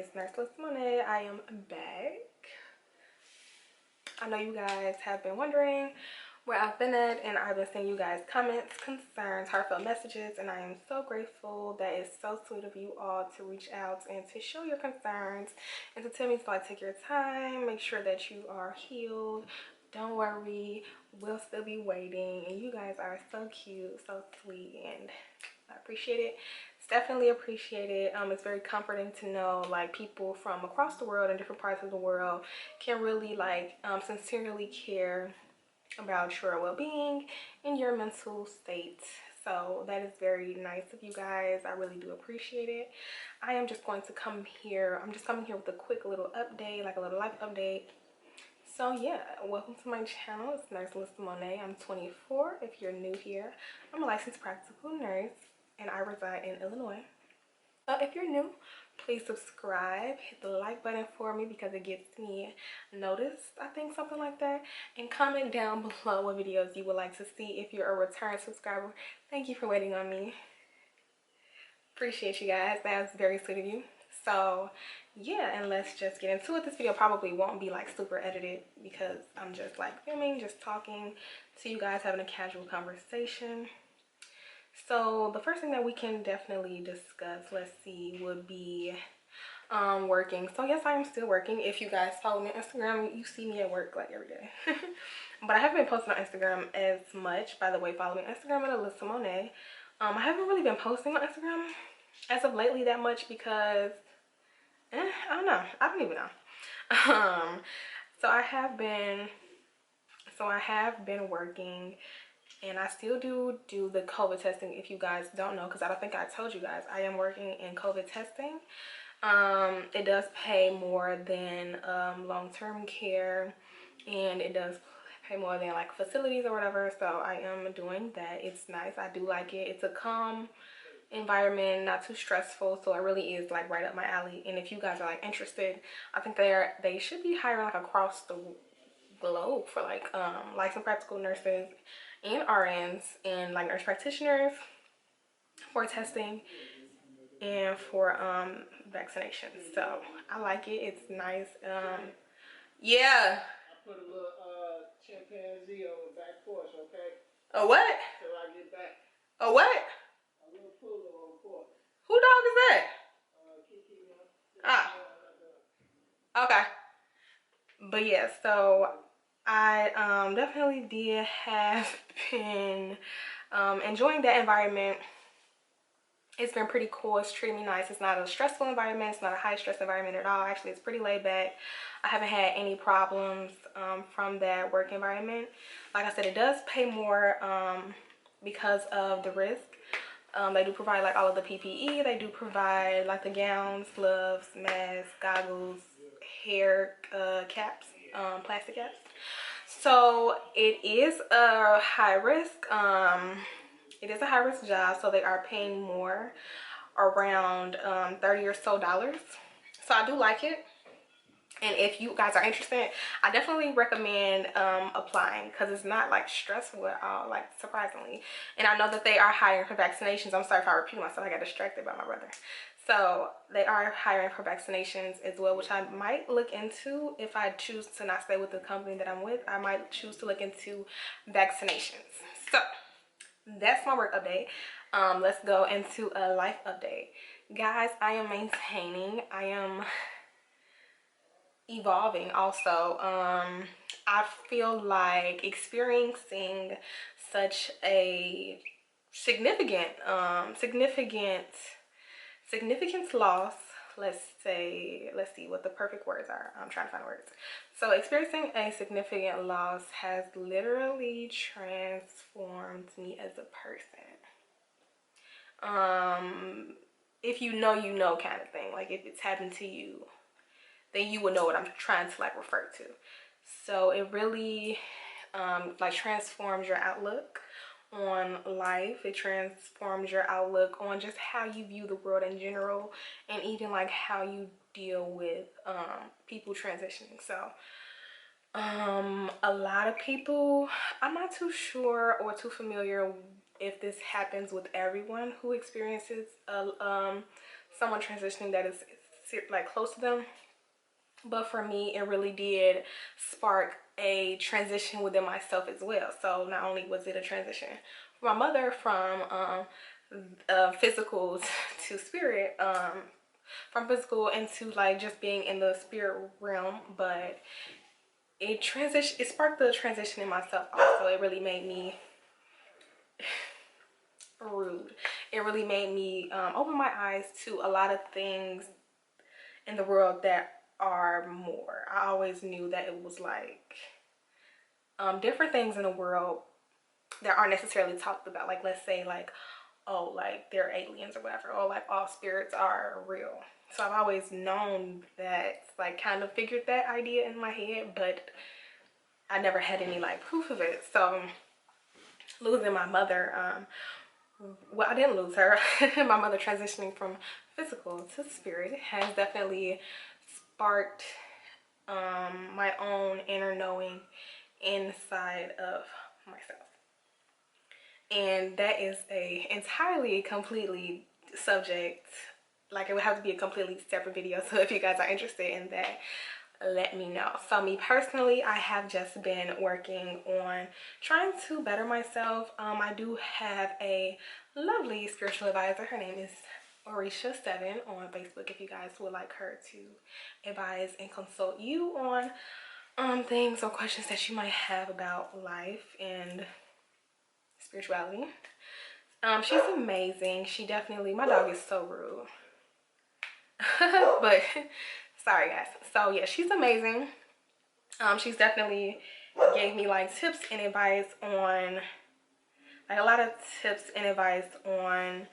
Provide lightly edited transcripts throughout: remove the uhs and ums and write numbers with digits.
it's Nurse Alyssa Monae. I am back. I know you guys have been wondering where I've been at, and I've been sending you guys comments, concerns, heartfelt messages, and I am so grateful. That is so sweet of you all to reach out and to show your concerns and to tell me to like take your time, make sure that you are healed. Don't worry, we'll still be waiting. And you guys are so cute, so sweet, and I appreciate it. It's definitely appreciated. It's very comforting to know like people from across the world and different parts of the world can really like sincerely care about your well-being and your mental state. So that is very nice of you guys. I really do appreciate it. I am just going to come here. I'm just coming here with a quick little update, like a little life update. So yeah, welcome to my channel. It's Nurse Alyssa Monae. I'm 24 if you're new here. I'm a licensed practical nurse and I reside in Illinois. So if you're new, please subscribe, hit the like button for me because it gets me noticed, I think, something like that. And comment down below what videos you would like to see if you're a return subscriber. Thank you for waiting on me. Appreciate you guys. That's very sweet of you. So yeah, and let's just get into it. This video probably won't be like super edited because I'm just like filming, just talking to you guys, having a casual conversation. So the first thing that we can definitely discuss, let's see, would be working. So yes, I am still working. If you guys follow me on Instagram, you see me at work like every day. But I haven't been posting on Instagram as much. By the way, follow me on Instagram at Alyssa Monae. I haven't really been posting on Instagram as of lately that much because I don't know. I don't even know. So I have been working, and I still do the COVID testing. If you guys don't know, because I don't think I told you guys, I am working in COVID testing. It does pay more than long-term care, and it does pay more than like facilities or whatever. So I am doing that. It's nice. I do like it. It's a calm environment, not too stressful, so it really is like right up my alley. And if you guys are like interested, I think they should be hiring like across the globe for like licensed practical nurses and RNs and like nurse practitioners for testing and for vaccinations. So I like it. It's nice. Yeah. I put a little chimpanzee on the back porch, okay? A what? Till I get back. A what? A little poodle on the porch. Who dog is that? Kiki, Ah. Okay. But yeah, so I definitely did have been enjoying that environment. It's been pretty cool. It's treating me nice. It's not a stressful environment. It's not a high stress environment at all. Actually, it's pretty laid back. I haven't had any problems from that work environment. Like I said, it does pay more because of the risk. They do provide like all of the PPE. They do provide like the gowns, gloves, masks, goggles, hair caps, plastic caps. So it is a high risk. It is a high risk job, so they are paying more, around $30 or so. So I do like it. And if you guys are interested, I definitely recommend applying because it's not like stressful at all, like surprisingly. And I know that they are hiring for vaccinations. I'm sorry if I repeat myself. I got distracted by my brother. So they are hiring for vaccinations as well, which I might look into if I choose to not stay with the company that I'm with. I might choose to look into vaccinations. So that's my work update. Let's go into a life update. Guys, I am maintaining. I am evolving also. I feel like experiencing such a significant loss. Let's see what the perfect words are. I'm trying to find words. So experiencing a significant loss has literally transformed me as a person. If you know kind of thing. Like if it's happened to you, then you would know what I'm trying to like refer to. So it really like transforms your outlook on life. It transforms your outlook on just how you view the world in general, and even like how you deal with people transitioning. So a lot of people, I'm not too sure or too familiar if this happens with everyone who experiences someone transitioning that is like close to them. But for me, it really did spark a transition within myself as well. So not only was it a transition for my mother from physical to spirit, from physical into like just being in the spirit realm, but it sparked the transition in myself also. It really made me rude. It really made me open my eyes to a lot of things in the world that are more. I always knew that it was like different things in the world that aren't necessarily talked about. Like, let's say like, oh, like they're aliens or whatever, or like all spirits are real. So I've always known that, like kind of figured that idea in my head, but I never had any like proof of it. So losing my mother, well, I didn't lose her. My mother transitioning from physical to spirit has definitely sparked my own inner knowing inside of myself. And that is a entirely, completely subject. Like, it would have to be a completely separate video. So if you guys are interested in that, let me know. So me personally, I have just been working on trying to better myself. I do have a lovely spiritual advisor. Her name is Orisha7 on Facebook, if you guys would like her to advise and consult you on things or questions that you might have about life and spirituality. She's amazing. She definitely, my dog is so rude. But sorry guys. So yeah, she's amazing. She's definitely gave me like tips and advice on, like a lot of tips and advice on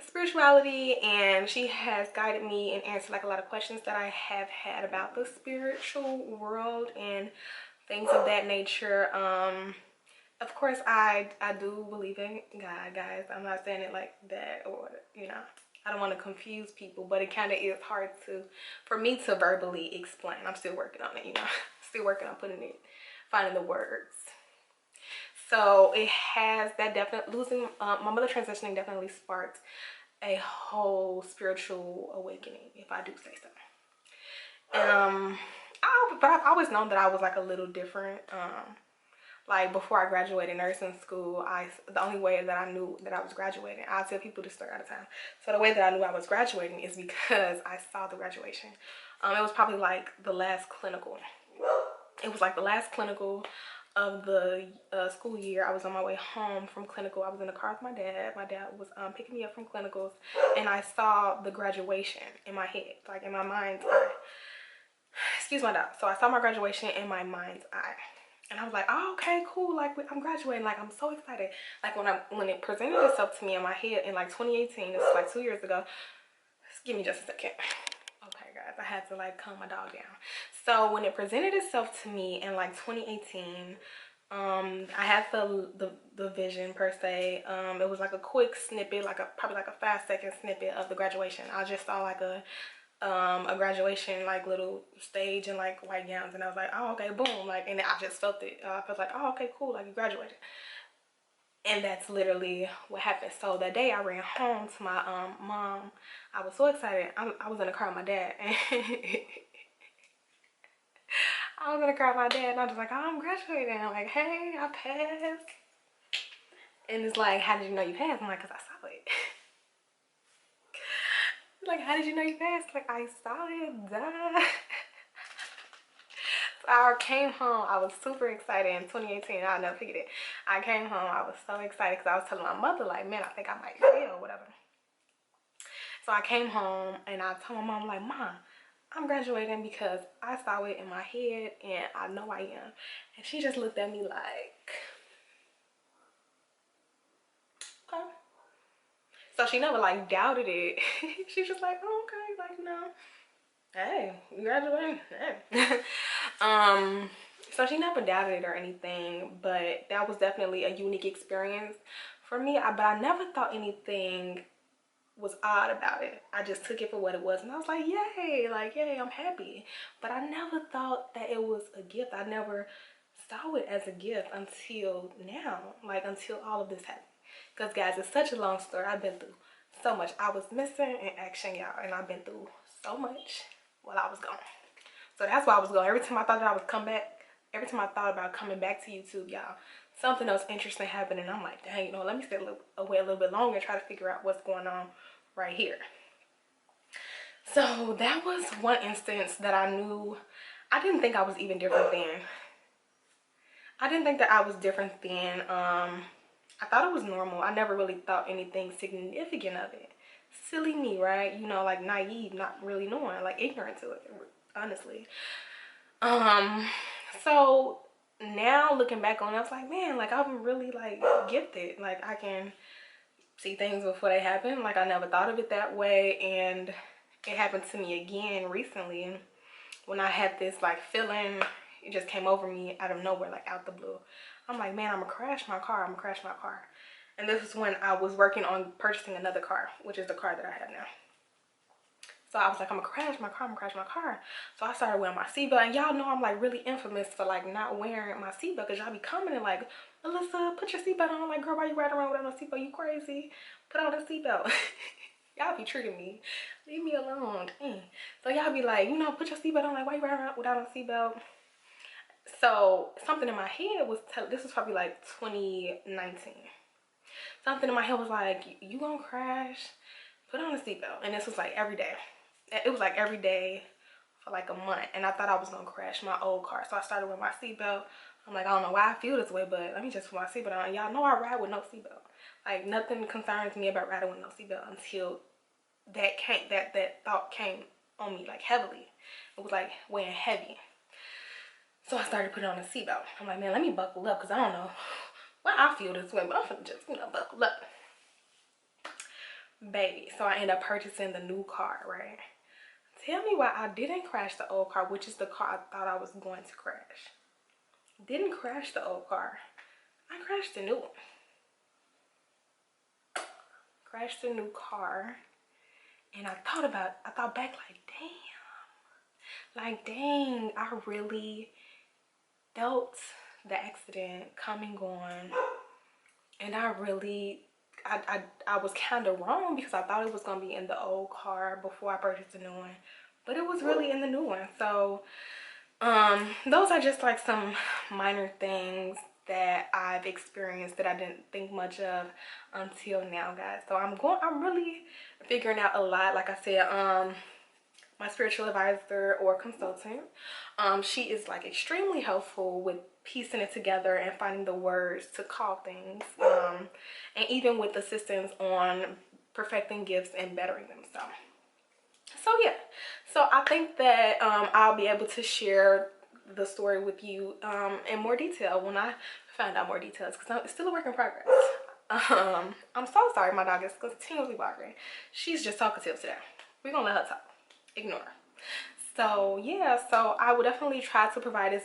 spirituality, and she has guided me and answered like a lot of questions that I have had about the spiritual world and things of that nature. Of course, I do believe in God, guys. I'm not saying it like that, or you know, I don't want to confuse people, but it kind of is hard for me to verbally explain. I'm still working on it, you know. Still working on finding the words. So it has that definitely losing my mother transitioning definitely sparked a whole spiritual awakening, if I do say so. But I've always known that I was like a little different. Like before I graduated nursing school, the only way that I knew that I was graduating, I'll tell people this story all the time. So the way that I knew I was graduating is because I saw the graduation. It was probably like the last clinical. It was like the last clinical of the school year. I was on my way home from clinical. I was in the car with my dad. My dad was picking me up from clinicals, and I saw the graduation in my head, like in my mind's eye. Excuse my dog. So I saw my graduation in my mind's eye. And I was like, oh, okay, cool. Like, I'm graduating. Like, I'm so excited. Like, when it presented itself to me in my head in like 2018, this was like 2 years ago. Give me just a second. Okay, guys, I had to like calm my dog down. So when it presented itself to me in like 2018, I had the vision per se. It was like a quick snippet, like probably like a 5-second snippet of the graduation. I just saw like a graduation like little stage and like white gowns, and I was like, oh, okay, boom, like, and I just felt it. I felt like, oh, okay, cool, like you graduated. And that's literally what happened. So that day I ran home to my mom. I was so excited. I was in the car with my dad, and I was in the car with my dad, and I was like, oh, I'm graduating. I'm like, hey, I passed. And it's like, how did you know you passed? I'm like, because I saw it. Like, how did you know you passed? Like, I saw it, duh. So I came home. I was super excited in 2018. I'll never forget it. I came home. I was so excited because I was telling my mother, like, man, I think I might fail or whatever. So I came home and I told my mom, like, Mom, I'm graduating because I saw it in my head and I know I am. And she just looked at me like, okay. So she never like doubted it. She was just like, oh, okay, like, no. Hey, you graduating? Hey. So she never doubted it or anything, but that was definitely a unique experience for me. But I never thought anything was odd about it. I just took it for what it was, and I was like, yay, like, yay, I'm happy. But I never thought that it was a gift. I never saw it as a gift until now, like until all of this happened. Because guys, it's such a long story. I've been through so much. I was missing in action, y'all, and I've been through so much while I was gone. So that's why I was gone. Every time I thought that I would come back, every time I thought about coming back to YouTube, y'all, something else interesting happened, and I'm like, dang, you know, let me stay away a little bit longer and try to figure out what's going on right here. So that was one instance that I knew. I didn't think I was even different then. I didn't think that I was different then. I thought it was normal. I never really thought anything significant of it. Silly me, right? You know, like naive, not really knowing, like ignorant to it, honestly. So now looking back on it, I was like, man, like I'm really like gifted. Like I can see things before they happen. Like I never thought of it that way, and it happened to me again recently when I had this like feeling. It just came over me out of nowhere, like out the blue. I'm like, man, I'm gonna crash my car. I'm gonna crash my car. And this is when I was working on purchasing another car, which is the car that I have now. So I was like, I'm gonna crash my car. I'm gonna crash my car. So I started wearing my seatbelt, and y'all know I'm like really infamous for like not wearing my seatbelt, because y'all be commenting like, Alyssa, put your seatbelt on. I'm like, girl, why you riding around without no seatbelt? You crazy? Put on a seatbelt. Y'all be treating me. Leave me alone. Dang. So y'all be like, you know, put your seatbelt on. Like, why you riding around without a seatbelt? So something in my head was, this was probably like 2019. Something in my head was like, you gonna crash? Put on a seatbelt. And this was like every day. It was like every day for like a month. And I thought I was gonna crash my old car. So I started with my seatbelt. I'm like, I don't know why I feel this way, but let me just put my seatbelt on. Y'all know I ride with no seatbelt. Like nothing concerns me about riding with no seatbelt until that thought came on me like heavily. It was like weighing heavy. So I started putting on a seatbelt. I'm like, man, let me buckle up, because I don't know why I feel this way, but I'm gonna just, you know, buckle up. Baby, so I ended up purchasing the new car, right? Tell me why I didn't crash the old car, which is the car I thought I was going to crash. Didn't crash the old car. I crashed the new one. Crashed the new car. And I thought back like, dang, I really felt the accident coming on, and I was kind of wrong, because I thought it was gonna be in the old car before I purchased the new one, but it was really in the new one. So those are just like some minor things that I've experienced that I didn't think much of until now, guys. So I'm really figuring out a lot. Like I said, my spiritual advisor or consultant, she is like extremely helpful with piecing it together and finding the words to call things, and even with assistance on perfecting gifts and bettering them. So yeah, so I think that I'll be able to share the story with you in more detail when I find out more details, because it's still a work in progress. I'm so sorry, my dog is continuously barking. She's just talkative today. We're gonna let her talk. Ignore her. So yeah, so I will definitely try to provide as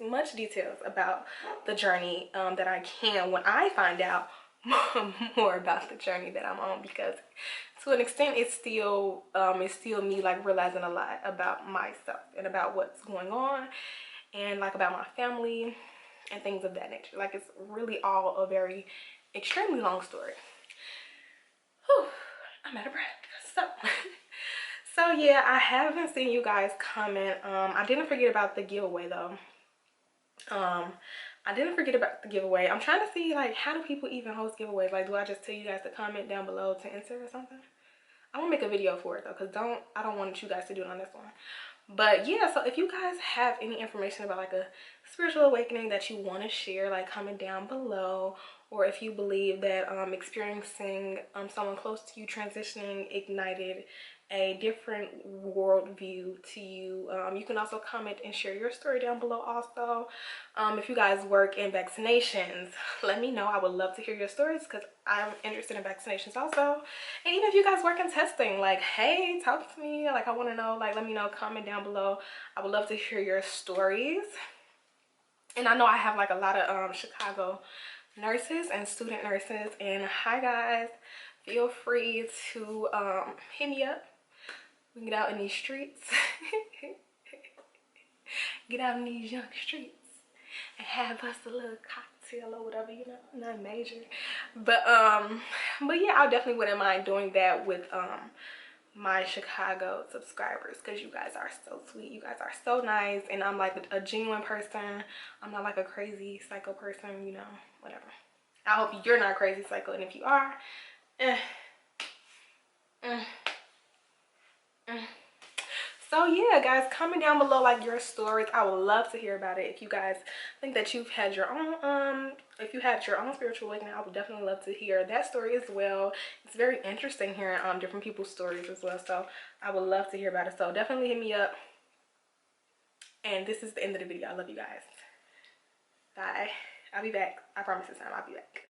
much details about the journey that I can when I find out more about the journey that I'm on, because to an extent it's still me like realizing a lot about myself and about what's going on, and like about my family and things of that nature. Like it's really all a very extremely long story. Whew, I'm out of breath. So yeah, I haven't seen you guys comment. I didn't forget about the giveaway though. I didn't forget about the giveaway. I'm trying to see like, how do people even host giveaways? Like, do I just tell you guys to comment down below to enter or something? I'm gonna make a video for it though, because I don't want you guys to do it on this one. But yeah, so if you guys have any information about like a spiritual awakening that you want to share, like comment down below. Or if you believe that experiencing someone close to you transitioning ignited a different worldview to you, you can also comment and share your story down below also. If you guys work in vaccinations, let me know. I would love to hear your stories, because I'm interested in vaccinations also. And even if you guys work in testing, like, hey, talk to me. Like, I want to know, like, let me know, comment down below. I would love to hear your stories. And I know I have like a lot of Chicago nurses and student nurses, and hi guys, feel free to hit me up. We get out in these streets get out in these young streets and have us a little cocktail or whatever, you know, nothing major, but yeah, I definitely wouldn't mind doing that with my Chicago subscribers, because you guys are so sweet, you guys are so nice, and I'm like a genuine person. I'm not like a crazy psycho person, you know, whatever. I hope you're not crazy psycho, and if you are, eh, eh, eh. So yeah, guys, comment down below like your stories. I would love to hear about it. If you guys think that you've had your own if you had your own spiritual awakening, I would definitely love to hear that story as well. It's very interesting hearing different people's stories as well, so I would love to hear about it. So definitely hit me up. And this is the end of the video. I love you guys. Bye. I'll be back. I promise this time I'll be back.